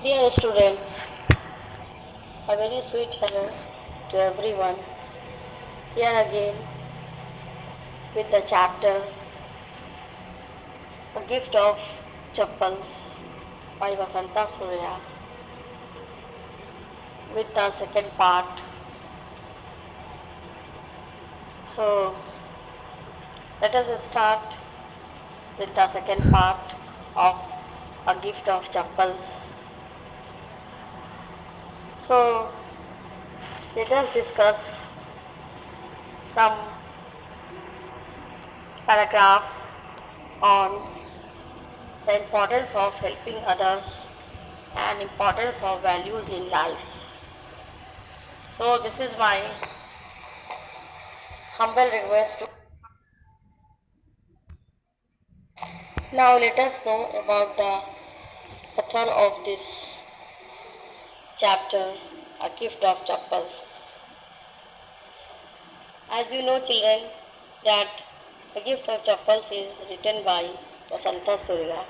Dear students, a very sweet hello to everyone. Here again with the chapter A Gift of Chappals by Vasanta Surya with the second part. So let us start with the second part of A Gift of Chappals. So let us discuss some paragraphs on the importance of helping others and importance of values in life. So this is my humble request to now let us know about the author of this chapter, A Gift of Chappals. As you know children that A Gift of Chappals is written by Vasanta Surya.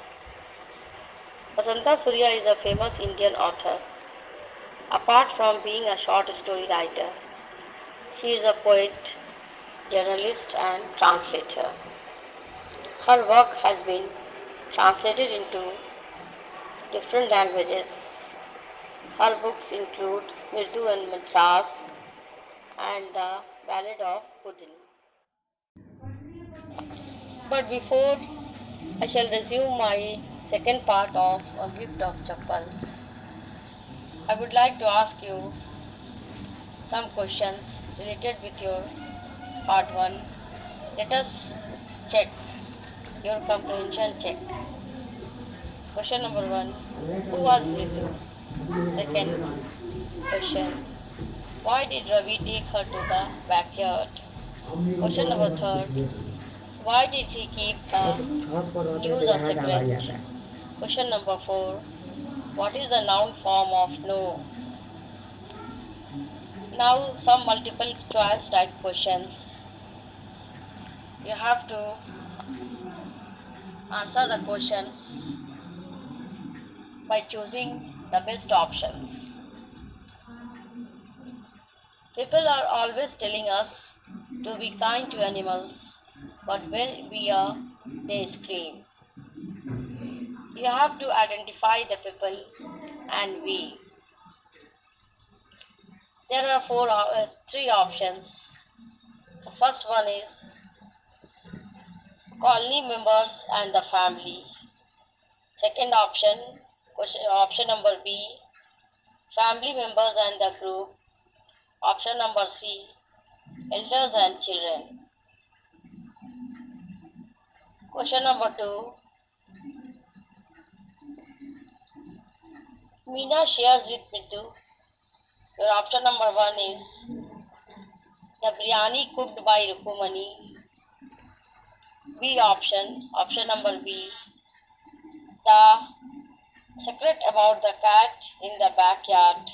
Vasanta Surya is a famous Indian author. Apart from being a short story writer, she is a poet, journalist and translator. Her work has been translated into different languages. Her books include Mirdu and Madras and the Ballad of Budini. But before I shall resume my second part of A Gift of Chappals, I would like to ask you some questions related with your part 1. Let us check your comprehension check. Question number 1. Who was Mritu? Second question. Why did Ravi take her to the backyard? Question number 3. Why did he keep the news a secret? Question number 4. What is the noun form of no? Now some multiple choice type questions. You have to answer the questions by choosing the best options. People are always telling us to be kind to animals, but when we are, they scream. You have to identify the people and we. There are three options. The first one is colony members and the family. Second option number B, family members and the group. Option number C, elders and children. Question number 2, Meena shares with Mitu. Your option number 1 is the biryani cooked by Rukumani. Option number B, the secret about the cat in the backyard.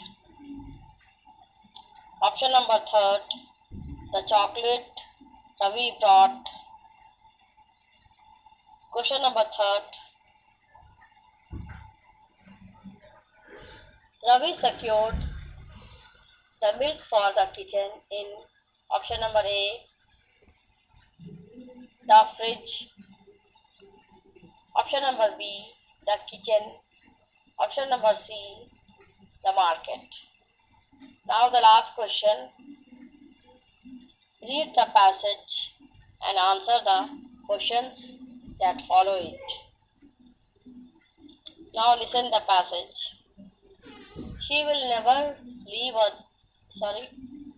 Option number 3, the chocolate Ravi brought. Question number 3, Ravi secured the milk for the kitchen in option number A, the fridge. Option number B, the kitchen. Option number C, the market. Now the last question. Read the passage and answer the questions that follow it. Now listen the passage. She will never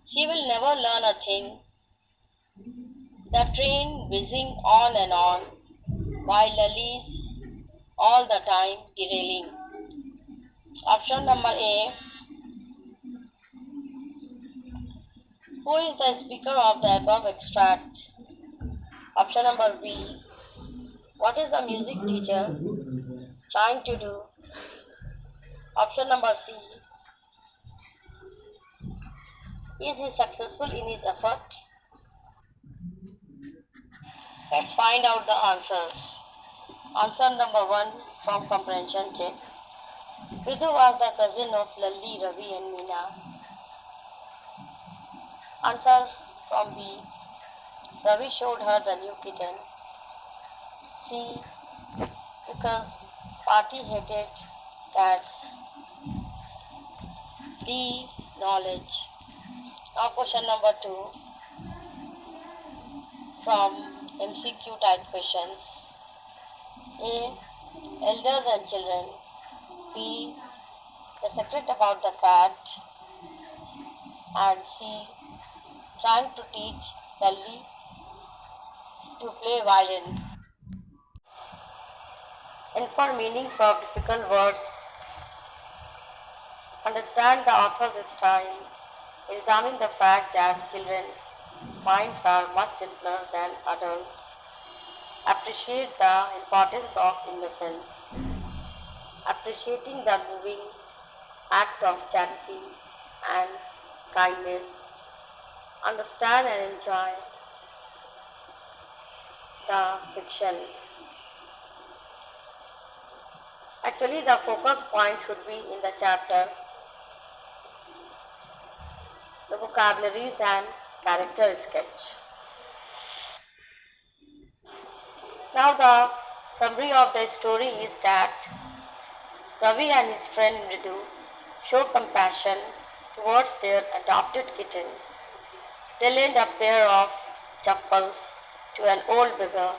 she will never learn a thing. The train whizzing on and on, while lollies all the time derailing. Option number A. Who is the speaker of the above extract? Option number B. What is the music teacher trying to do? Option number C. Is he successful in his effort? Let's find out the answers. Answer number 1 from comprehension check. Ritu was the cousin of Lalli, Ravi and Meena. Answer from B. Ravi showed her the new kitten. C. Because Party hated cats. D. Knowledge. Now question number 2 from MCQ type questions. A. Elders and children. B. The secret about the cat. And C. Trying to teach Lalli to play violin. And for meanings of difficult words, understand the author's style. Examine the fact that children's minds are much simpler than adults. Appreciate the importance of innocence. Appreciating the moving act of charity and kindness. Understand and enjoy the fiction. Actually, the focus point should be in the chapter, the vocabularies and character sketch. Now the summary of the story is that Ravi and his friend Mridu show compassion towards their adopted kitten. They lend a pair of chappals to an old beggar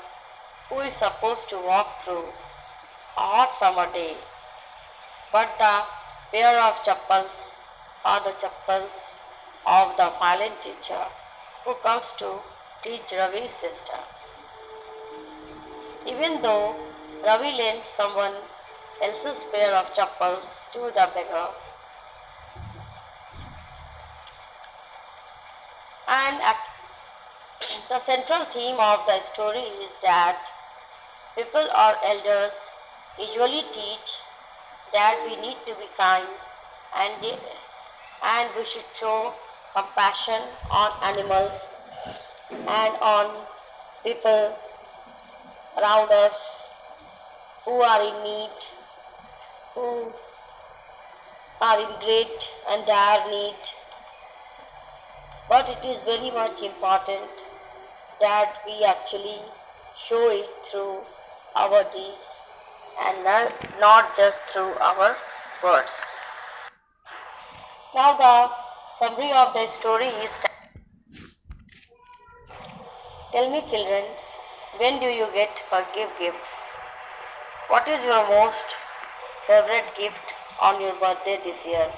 who is supposed to walk through a hot summer day. But the pair of chappals are the chappals of the violin teacher who comes to teach Ravi's sister. Even though Ravi lends someone else's pair of chappals to the beggar, and the central theme of the story is that people or elders usually teach that we need to be kind and we should show compassion on animals and on people around us who are in need, who are in great and dire need. But it is very much important that we actually show it through our deeds and not just through our words. Now the summary of the story is, tell me children, when do you get or give gifts? What is your most favorite gift on your birthday this year?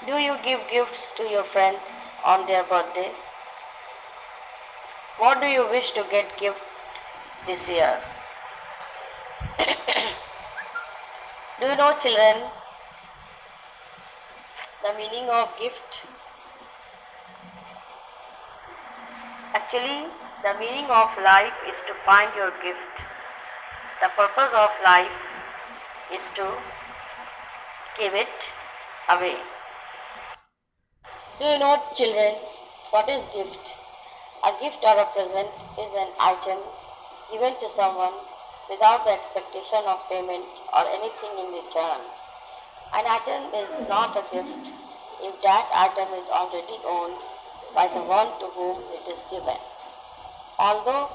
Do you give gifts to your friends on their birthday? What do you wish to get gift this year? Do you know children the meaning of gift? Actually, the meaning of life is to find your gift. The purpose of life is to give it away. Do you know children what is gift? A gift or a present is an item given to someone without the expectation of payment or anything in return. An item is not a gift if that item is already owned by the one to whom it is given. Although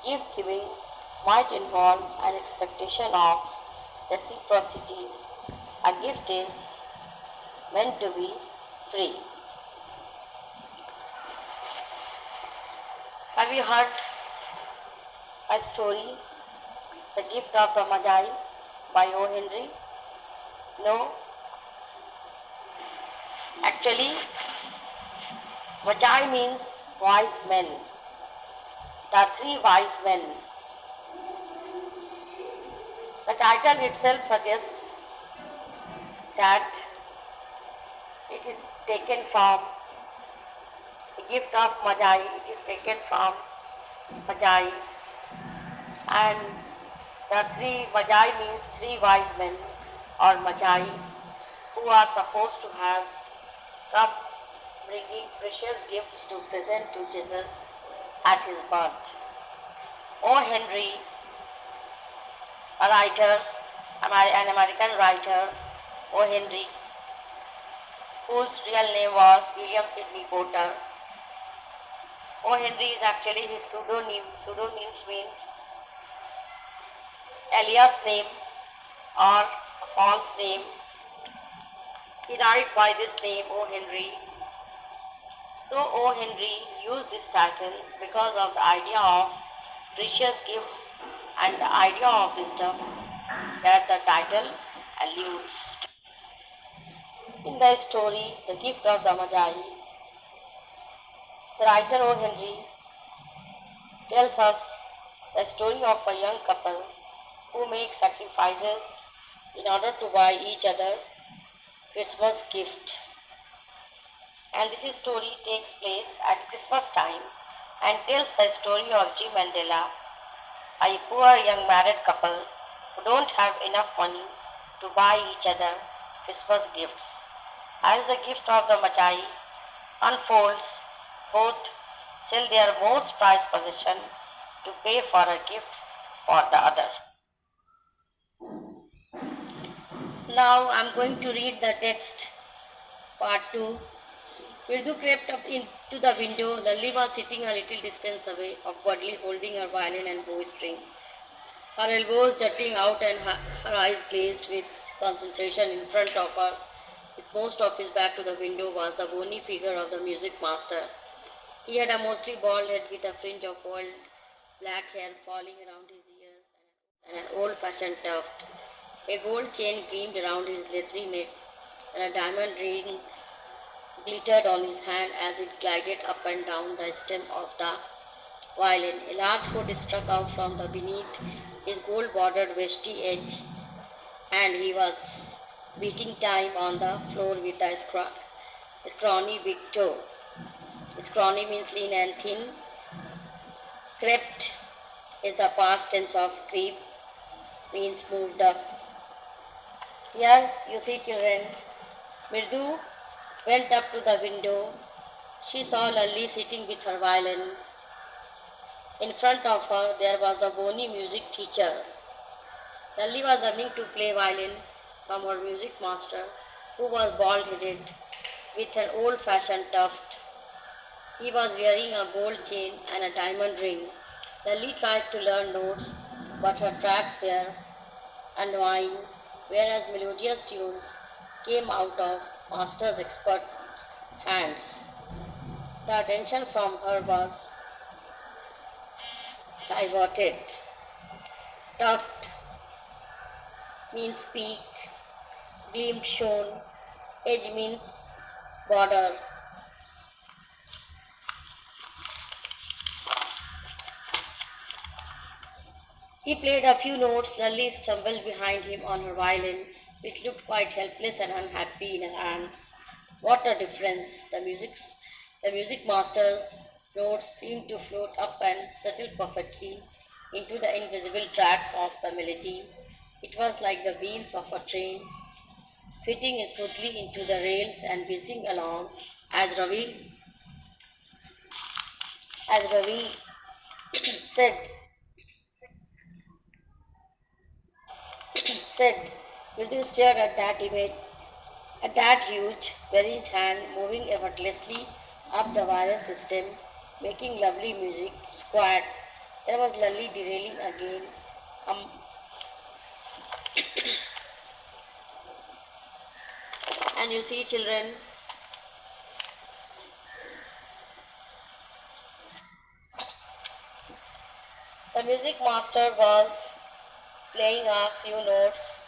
gift giving might involve an expectation of reciprocity, a gift is meant to be free. Have you heard a story, The Gift of the Magi by O. Henry? No? Actually, Magi means wise men. The three wise men. The title itself suggests that it is taken from the gift of Magi. It is taken from Magi, and the three Magi means three wise men or Magi who are supposed to have come bringing precious gifts to present to Jesus at his birth. O. Henry, a writer, an American writer, O. Henry, whose real name was William Sidney Porter. O. Henry is actually his pseudonym. Pseudonyms means alias name or a false name. He writes by this name O. Henry. So O. Henry used this title because of the idea of precious gifts and the idea of wisdom that the title alludes to. In the story, The Gift of the Magi, the writer O. Henry tells us the story of a young couple who make sacrifices in order to buy each other Christmas gift. And this story takes place at Christmas time and tells the story of Jim and Della, a poor young married couple who don't have enough money to buy each other Christmas gifts. As the gift of the Magi unfolds, both sell their most prized possession to pay for a gift for the other. Now I am going to read the text, part 2. Virdu crept up into the window. Lalli was sitting a little distance away, awkwardly holding her violin and bowstring, her elbows jutting out and her eyes glazed with concentration. In front of her, with most of his back to the window, was the bony figure of the music master. He had a mostly bald head with a fringe of old black hair falling around his ears and an old-fashioned tuft. A gold chain gleamed around his leathery neck, and a diamond ring glittered on his hand as it glided up and down the stem of the violin. A large foot stuck out from the beneath his gold-bordered vesty edge, and he was beating time on the floor with a scrawny big toe. Scrawny means lean and thin. Crept is the past tense of creep, means moved up. Here you see children, Mirdu went up to the window. She saw Lalli sitting with her violin. In front of her there was the bony music teacher. Lalli was learning to play violin from her music master, who was bald-headed with an old-fashioned tuft. He was wearing a gold chain and a diamond ring. Lalli tried to learn notes, but her tracks were annoying, whereas melodious tunes came out of master's expert hands. The attention from her was diverted. Tuft means peak, gleamed shone, edge means border. He played a few notes. Lalli stumbled behind him on her violin, which looked quite helpless and unhappy in her hands. What a difference! The music master's notes seemed to float up and settle perfectly into the invisible tracks of the melody. It was like the wheels of a train fitting smoothly into the rails and whizzing along as Ravi said said. Mridul stared at that image, at that huge, buried hand moving effortlessly up the violin system, making lovely music. Squat. There was Lally derailing again. Um, and you see, children, the music master was playing a few notes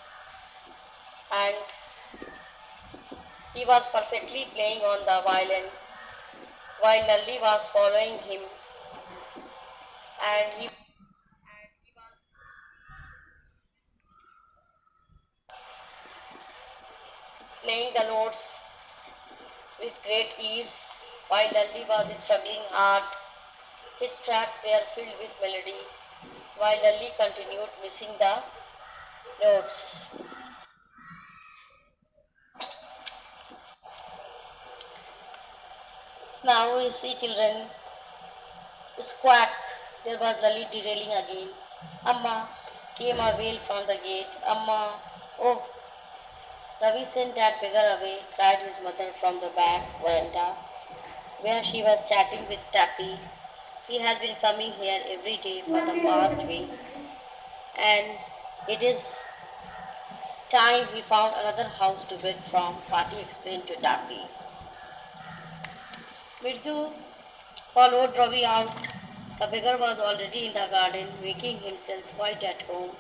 and he was perfectly playing on the violin while Lalli was following him and he was playing the notes with great ease while Lalli was struggling hard. His tracks were filled with melody while Lalli continued missing the notes. Now you see children, squawk, there was Lalli derailing again. Amma, came a wail from the gate. Amma, oh, Ravi sent that beggar away, cried his mother from the back veranda, where she was chatting with Tappy. He has been coming here every day for the past week, and it is time he found another house to beg from, Party explained to Tappy. Mirdu followed Ravi out. The beggar was already in the garden, making himself quite at home.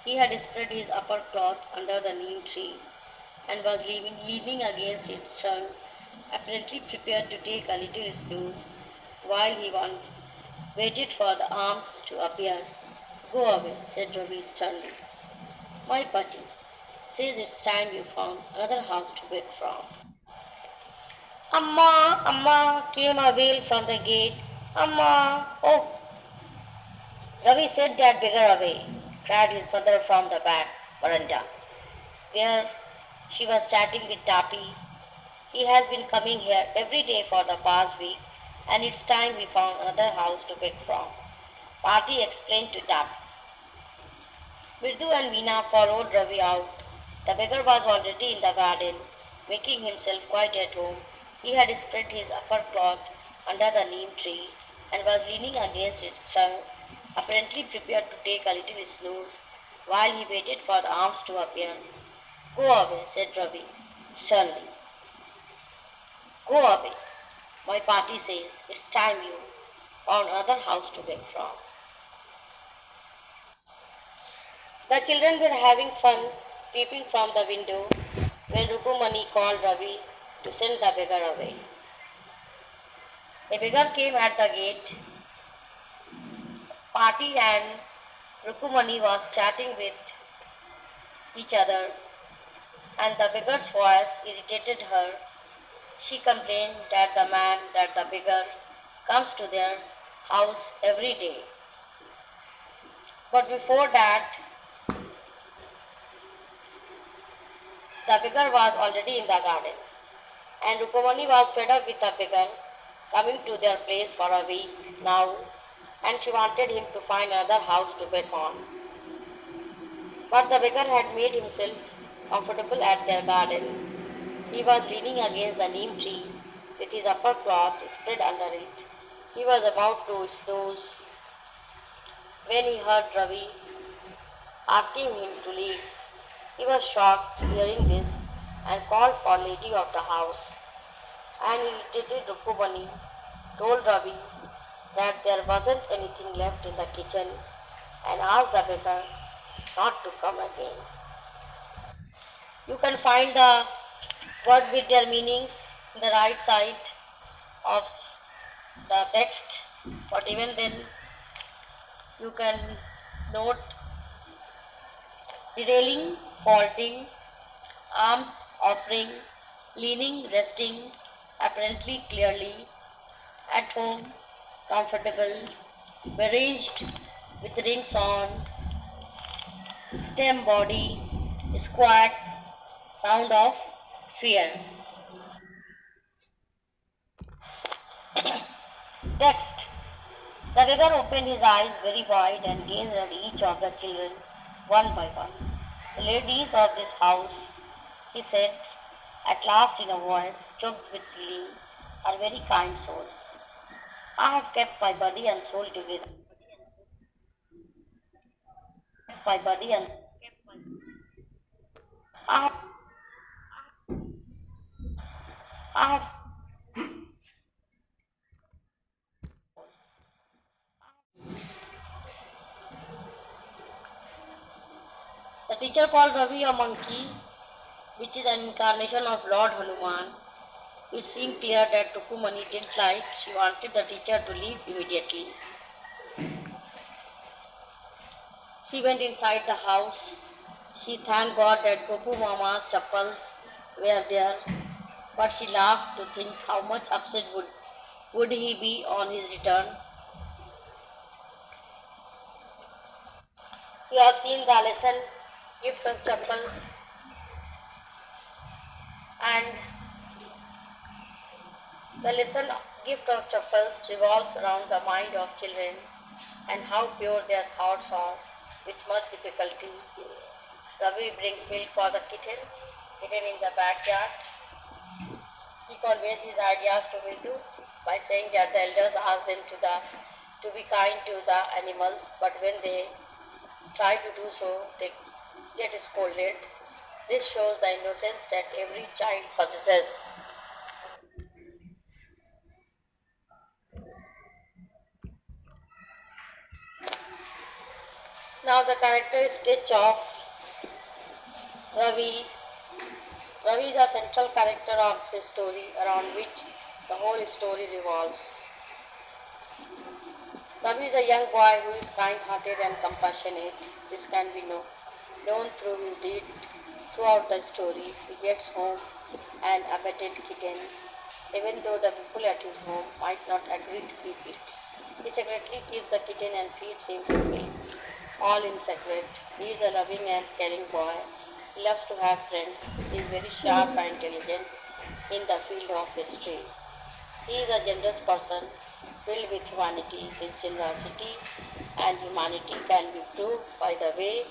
He had spread his upper cloth under the neem tree and was leaning against its trunk, apparently prepared to take a little snooze, while he waited for the arms to appear. Go away, said Ravi sternly. My putty says it's time you found another house to beg from. Amma, Amma, came a wail from the gate. Amma, oh, Ravi sent that beggar away, cried his mother from the back veranda, where she was chatting with Tappy. He has been coming here every day for the past week, and it's time we found another house to pick from. Party explained to Tappy. Mirdu and Veena followed Ravi out. The beggar was already in the garden, making himself quite at home. He had spread his upper cloth under the neem tree and was leaning against its trunk, apparently prepared to take a little snooze while he waited for the arms to appear. Go away, said Ravi sternly. Go away. My party says it's time you found another house to beg from. The children were having fun peeping from the window when Rukumani called Ravi to send the beggar away. A beggar came at the gate. Party and Rukumani was chatting with each other, and the beggar's voice irritated her. She complained that the beggar comes to their house every day. But before that, the beggar was already in the garden, and Rukumani was fed up with the beggar coming to their place for a week now, and she wanted him to find another house to beg on. But the beggar had made himself comfortable at their garden. He was leaning against the neem tree with his upper cloth spread under it. He was about to snooze when he heard Ravi asking him to leave. He was shocked hearing this and called for lady of the house. An irritated Rukumani told Ravi that there wasn't anything left in the kitchen and asked the beggar not to come again. You can find the word with their meanings in the right side of the text, but even then you can note derailing, faulting, arms offering, leaning, resting, apparently clearly, at home, comfortable, arranged with rings on, stem body, squat, sound of fear. Text. The beggar opened his eyes very wide and gazed at each of the children one by one. The ladies of this house, he said at last in a voice choked with feeling, are very kind souls. I have kept my body and soul together. My body and I have, I have the teacher called Ravi a monkey, which is an incarnation of Lord Hanuman. It seemed clear that Rukumani didn't like. She wanted the teacher to leave immediately. She went inside the house. She thanked God that Gopu Mama's chappals were there, but she laughed to think how much upset would he be on his return. You have seen the lesson gift of chappals, and the lesson gift of chappals revolves around the mind of children and how pure their thoughts are. with much difficulty. Ravi brings milk for the kitten hidden in the backyard. He conveys his ideas to Bindu by saying that the elders ask them to be kind to the animals, but when they try to do so, they get scolded. This shows the innocence that every child possesses. Now the character sketch of Ravi. Ravi is a central character of this story around which the whole story revolves. Ravi is a young boy who is kind-hearted and compassionate. This can be known through his deed throughout the story. He gets home an abandoned kitten, even though the people at his home might not agree to keep it. He secretly keeps the kitten and feeds him with milk, all in secret. He is a loving and caring boy. He loves to have friends. He is very sharp and intelligent in the field of history. He is a generous person filled with humanity. His generosity and humanity can be proved by the way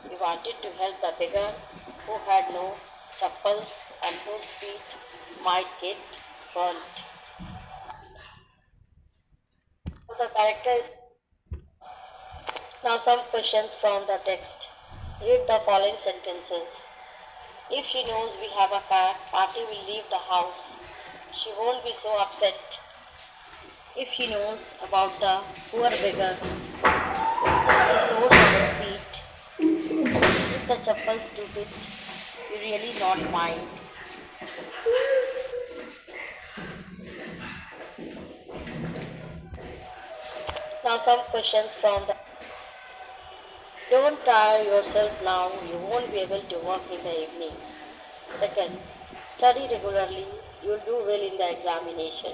he wanted to help the beggar who had no chappals and whose feet might get burnt. So the character is now some questions from the text. Read the following sentences. If she knows we have a cat, Party will leave the house. She won't be so upset. If she knows about the poor beggar, the soles of his feet, if the chappals do fit, you really not mind. Now some questions from the don't tire yourself now, you won't be able to work in the evening. Second, study regularly, you'll do well in the examination.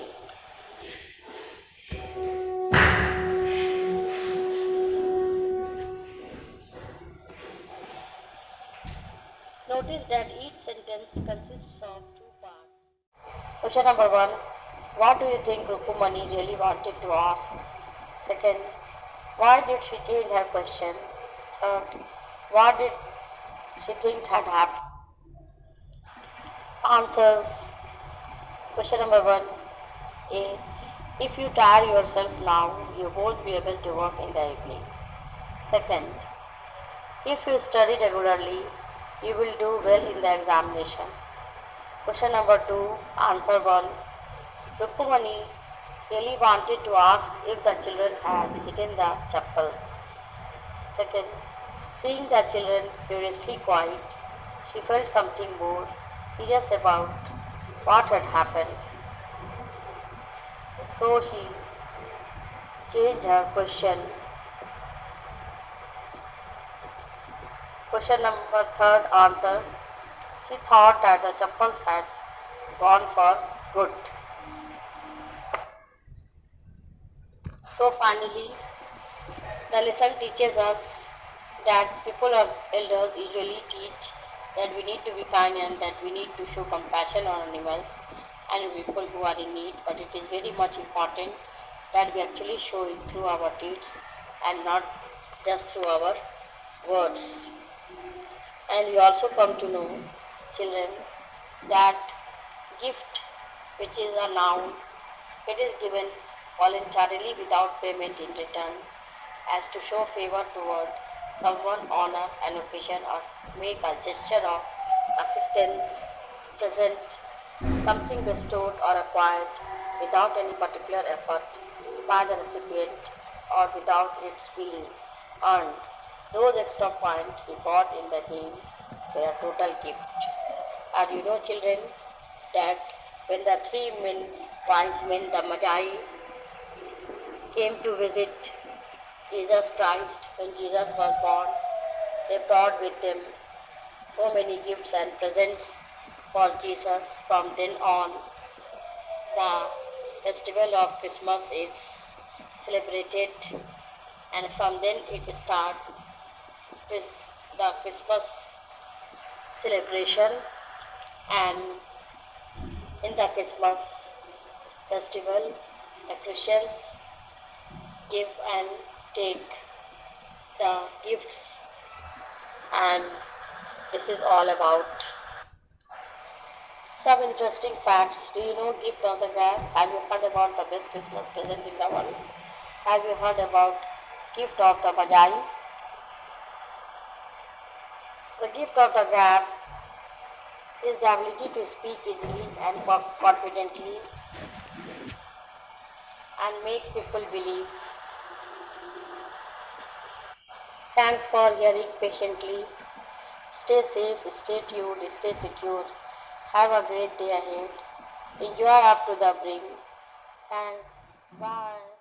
Notice that each sentence consists of two parts. Question number one. What do you think Rukumani really wanted to ask? Second. Why did she change her question? Third. What did she think had happened? Answers. Question number one. A. If you tire yourself now, you won't be able to work in the evening. Second. If you study regularly, you will do well in the examination. Question number 2, answer 1. Rukumani really wanted to ask if the children had eaten the chappals. Second, seeing the children curiously quiet, she felt something more serious about what had happened. So she changed her question. Question number 3rd answer. She thought that the chappals had gone for good. So finally, the lesson teaches us that people or elders usually teach that we need to be kind and that we need to show compassion on animals and people who are in need, but it is very much important that we actually show it through our deeds and not just through our words. And we also come to know, children, that gift, which is a noun, it is given voluntarily without payment in return, as to show favor toward someone, honor an occasion, or make a gesture of assistance, present, something bestowed or acquired without any particular effort by the recipient or without its being earned. Those extra points we got in the game were a total gift. And you know, children, that when the wise men, the Magi, came to visit Jesus Christ when Jesus was born, they brought with them so many gifts and presents for Jesus. From then on, the festival of Christmas is celebrated, and from then it starts with the Christmas celebration. And in the Christmas festival, the Christians give and take the gifts, and this is all about some interesting facts. Do you know gift of the gap? Have you heard about the best Christmas present in the world? Have you heard about gift of the Bajai? The gift of the gap is the ability to speak easily and confidently and makes people believe. Thanks for hearing patiently. Stay safe, stay tuned, stay secure. Have a great day ahead. Enjoy up to the brim. Thanks. Bye.